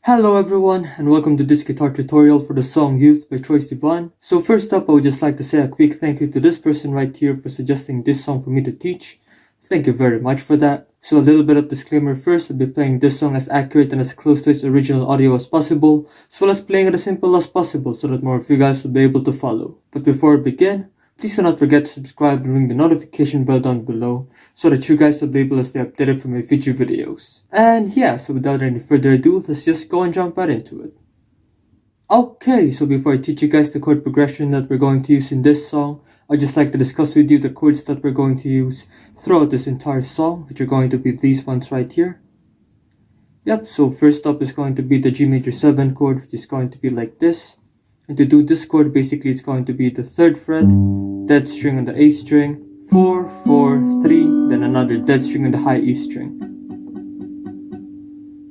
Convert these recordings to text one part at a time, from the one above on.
Hello everyone and welcome to this guitar tutorial for the song Youth by Troye Sivan. So first up, I would just like to say a quick thank you to this person right here for suggesting this song for me to teach. Thank you very much for that. So a little bit of disclaimer first, I'll be playing this song as accurate and as close to its original audio as possible, as well as playing it as simple as possible so that more of you guys will be able to follow. But before we begin, please do not forget to subscribe and ring the notification bell down below so that you guys will be able to stay updated for my future videos. And yeah, so without any further ado, let's just go and jump right into it. Okay, so before I teach you guys the chord progression that we're going to use in this song, I'd just like to discuss with you the chords that we're going to use throughout this entire song, which are going to be these ones right here. Yep, so first up is going to be the G major 7 chord, which is going to be like this. And to do this chord, basically it's going to be the 3rd fret, dead string on the A string, 4, 4, 3, then another dead string on the high E string.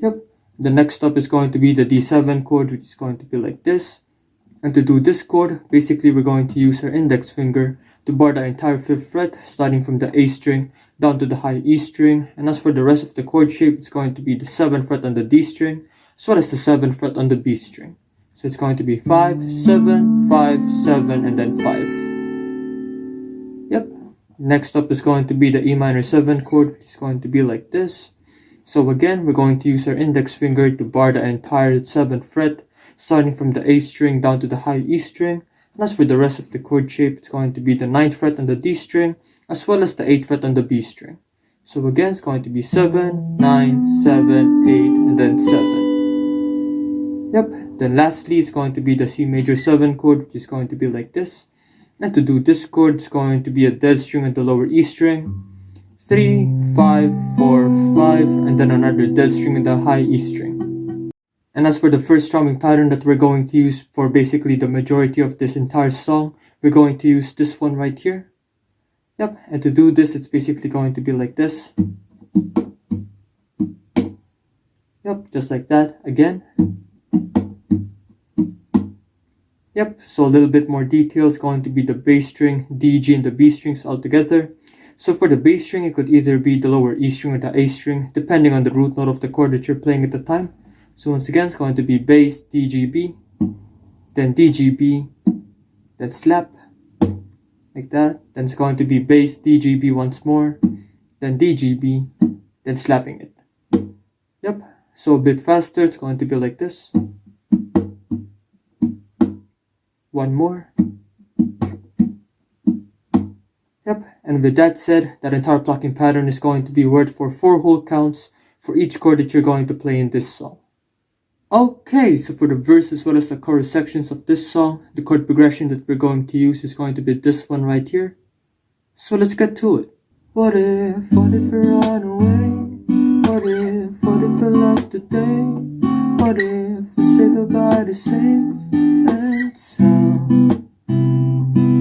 Yep. The next up is going to be the D7 chord, which is going to be like this. And to do this chord, basically we're going to use our index finger to bar the entire 5th fret, starting from the A string down to the high E string. And as for the rest of the chord shape, it's going to be the 7th fret on the D string, as well as the 7th fret on the B string. So it's going to be 5, 7, 5, 7, and then 5. Yep. Next up is going to be the E minor 7 chord, which is going to be like this. So again, we're going to use our index finger to bar the entire 7th fret, starting from the A string down to the high E string. And as for the rest of the chord shape, it's going to be the 9th fret on the D string, as well as the 8th fret on the B string. So again, it's going to be 7, 9, 7, 8, and then 7. Yep, then lastly, it's going to be the C major 7 chord, which is going to be like this. And to do this chord, it's going to be a dead string on the lower E string, 3, 5, 4, 5, and then another dead string on the high E string. And as for the first strumming pattern that we're going to use for basically the majority of this entire song, we're going to use this one right here. Yep, and to do this, it's basically going to be like this. Yep, just like that, again. Yep, so a little bit more detail is going to be the bass string, D, G, and the B strings all together. So for the bass string, it could either be the lower E string or the A string, depending on the root note of the chord that you're playing at the time. So once again, it's going to be bass, D, G, B, then D, G, B, then slap, like that. Then it's going to be bass, D, G, B once more, then D, G, B, then slapping it. Yep, so a bit faster, it's going to be like this. One more. Yep, and with that said, that entire plucking pattern is going to be worked for 4 whole counts for each chord that you're going to play in this song. Okay, so for the verse as well as the chorus sections of this song, the chord progression that we're going to use is going to be this one right here. So let's get to it. What if I run away? What if I love today? What if I say goodbye to safe and sound?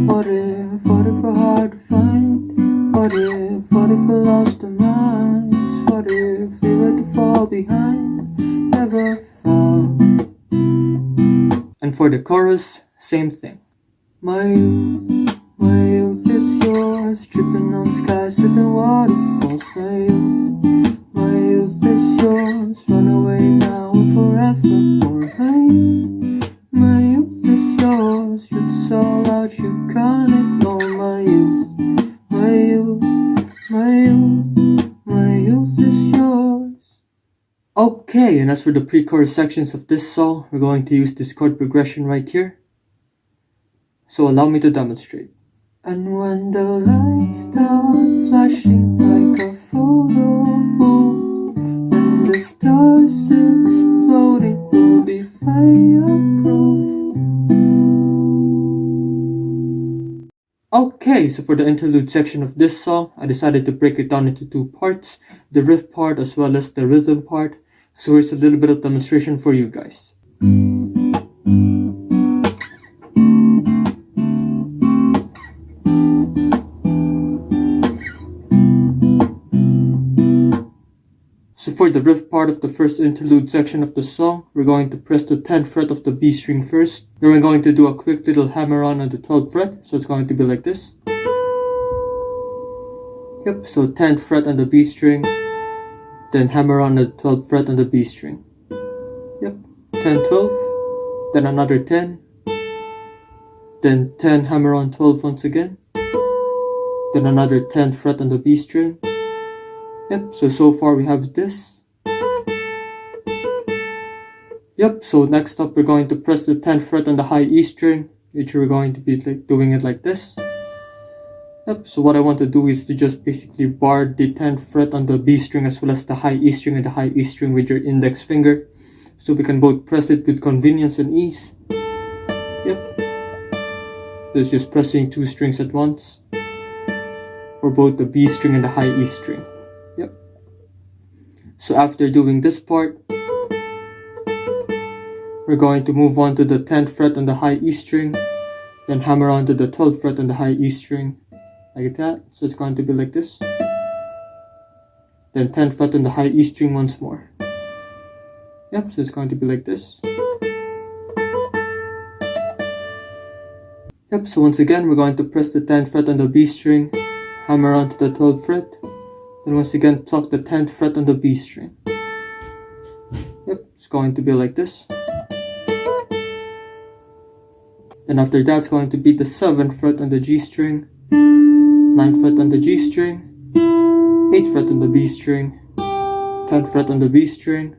What if we're hard to find? What if I lost our minds? What if we were to fall behind, never found? And for the chorus, same thing. My youth is yours, dripping on skies, sipping waterfalls. My youth is yours, run away now and forevermore. My youth is yours, it's all out, you can't ignore. My youth is yours. Okay, and as for the pre-chorus sections of this song, we're going to use this chord progression right here. So allow me to demonstrate. And when the lights start flashing like a photo booth, and the stars exploding, will be fireproof. Okay, so for the interlude section of this song, I decided to break it down into 2 parts, the riff part as well as the rhythm part. So here's a little bit of demonstration for you guys. So for the riff part of the first interlude section of the song, we're going to press the 10th fret of the B string first. Then we're going to do a quick little hammer on the 12th fret, so it's going to be like this. Yep, so 10th fret on the B string, then hammer on the 12th fret on the B string. Yep, 10, 12, then another 10, then 10 hammer on 12 once again, then another 10th fret on the B string. Yep, so far we have this. Yep, so next up we're going to press the 10th fret on the high E string, which we're going to be doing it like this. Yep, so what I want to do is to just basically bar the 10th fret on the B string as well as the high E string and the high E string with your index finger, so we can both press it with convenience and ease. Yep, it's just pressing 2 strings at once for both the B string and the high E string. Yep. So after doing this part, we're going to move on to the 10th fret on the high E string, then hammer on to the 12th fret on the high E string, like that. So it's going to be like this. Then 10th fret on the high E string once more. Yep, so it's going to be like this. Yep, so once again we're going to press the 10th fret on the B string, hammer on to the 12th fret, then once again pluck the 10th fret on the B string. Yep, it's going to be like this. Then after that it's going to be the 7th fret on the G string, 9th fret on the G string, 8th fret on the B string, 10th fret on the B string,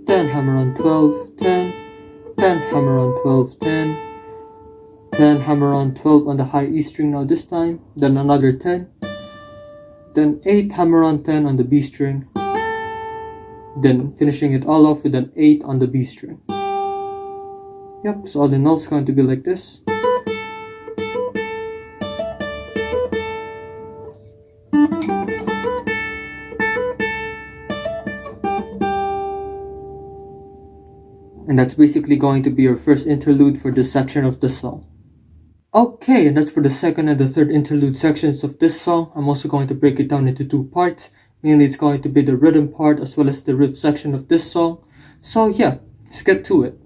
10 hammer on 12, 10, 10 hammer on 12, 10, 10 hammer on 12 on the high E string now this time, then another 10, then 8 hammer on 10 on the B string, then finishing it all off with an 8 on the B string. Yep, so all in all it's going to be like this. And that's basically going to be your first interlude for this section of the song. Okay, and that's for the second and the third interlude sections of this song. I'm also going to break it down into 2 parts. Mainly it's going to be the rhythm part as well as the riff section of this song. So yeah, let's get to it.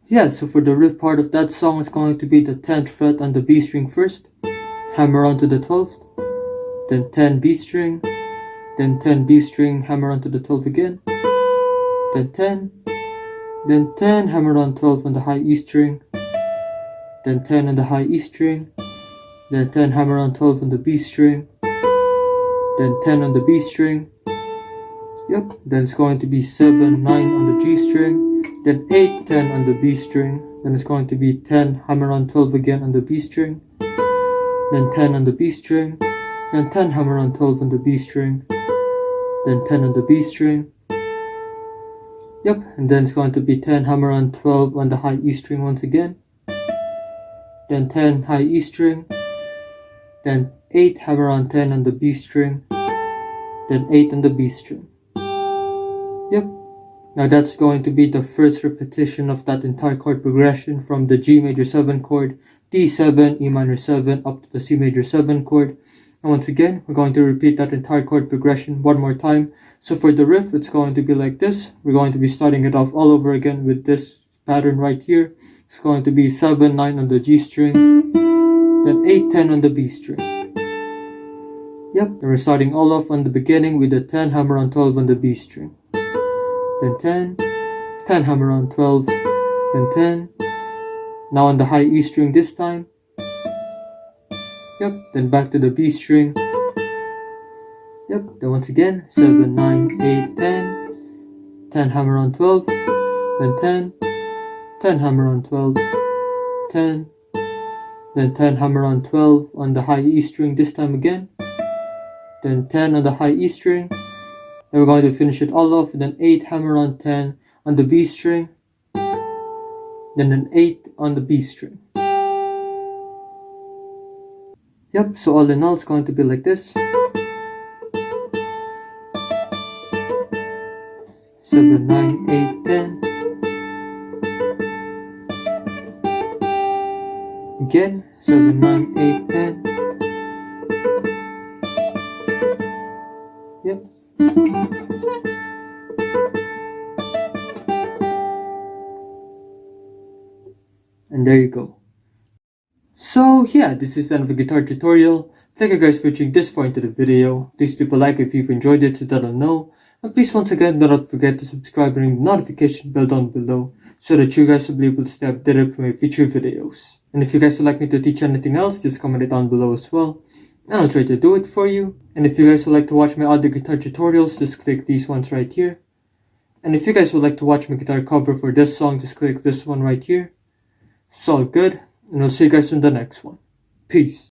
Yeah, so for the riff part of that song, it's going to be the 10th fret on the B string first, hammer on to the 12th, then 10 B string, then 10 B string, hammer on to the 12th again, then 10, hammer on 12 on the high E string, then 10 on the high E string, then 10 hammer on 12 on the B string, then 10 on the B string. Yep, then it's going to be 7, 9 on the G string, then 8, 10 on the B string, then it's going to be 10 hammer on 12 again on the B string, then 10 on the B string, then 10 hammer on 12 on the B string, then 10 on the B string. Yep, and then it's going to be 10 hammer on 12 on the high E string once again, then 10 high E string, then 8 hammer on 10 on the B string, then 8 on the B string. Yep. Now that's going to be the first repetition of that entire chord progression from the G major 7 chord, D7, E minor 7 up to the C major 7 chord. And once again, we're going to repeat that entire chord progression one more time. So for the riff, it's going to be like this. We're going to be starting it off all over again with this pattern right here. It's going to be 7, 9 on the G string, then 8, 10 on the B string. Yep, and we're starting all off on the beginning with the 10 hammer on 12 on the B string. Then 10 hammer on 12, then 10, now on the high E string this time. Yep, then back to the B string. Yep, then once again, 7, 9, 8, 10, 10 hammer on 12, then 10 hammer on 12, 10, then 10 hammer on 12 on the high E string this time again, then 10 on the high E string. Then we're going to finish it all off with an 8 hammer on 10 on the B string, then an 8 on the B string. Yep, so all in all it's going to be like this. 7, 9, 8, 10. Again, 7, 9, 8, 10. Yep. And there you go. So yeah, this is the end of the guitar tutorial. Thank you guys for watching this far into the video. Please leave a like if you've enjoyed it so that I'll know. And please once again do not forget to subscribe and ring the notification bell down below so that you guys will be able to stay updated for my future videos. And if you guys would like me to teach anything else, just comment it down below as well, and I'll try to do it for you. And if you guys would like to watch my other guitar tutorials, just click these ones right here. And if you guys would like to watch my guitar cover for this song, just click this one right here. It's all good, and I'll see you guys in the next one. Peace.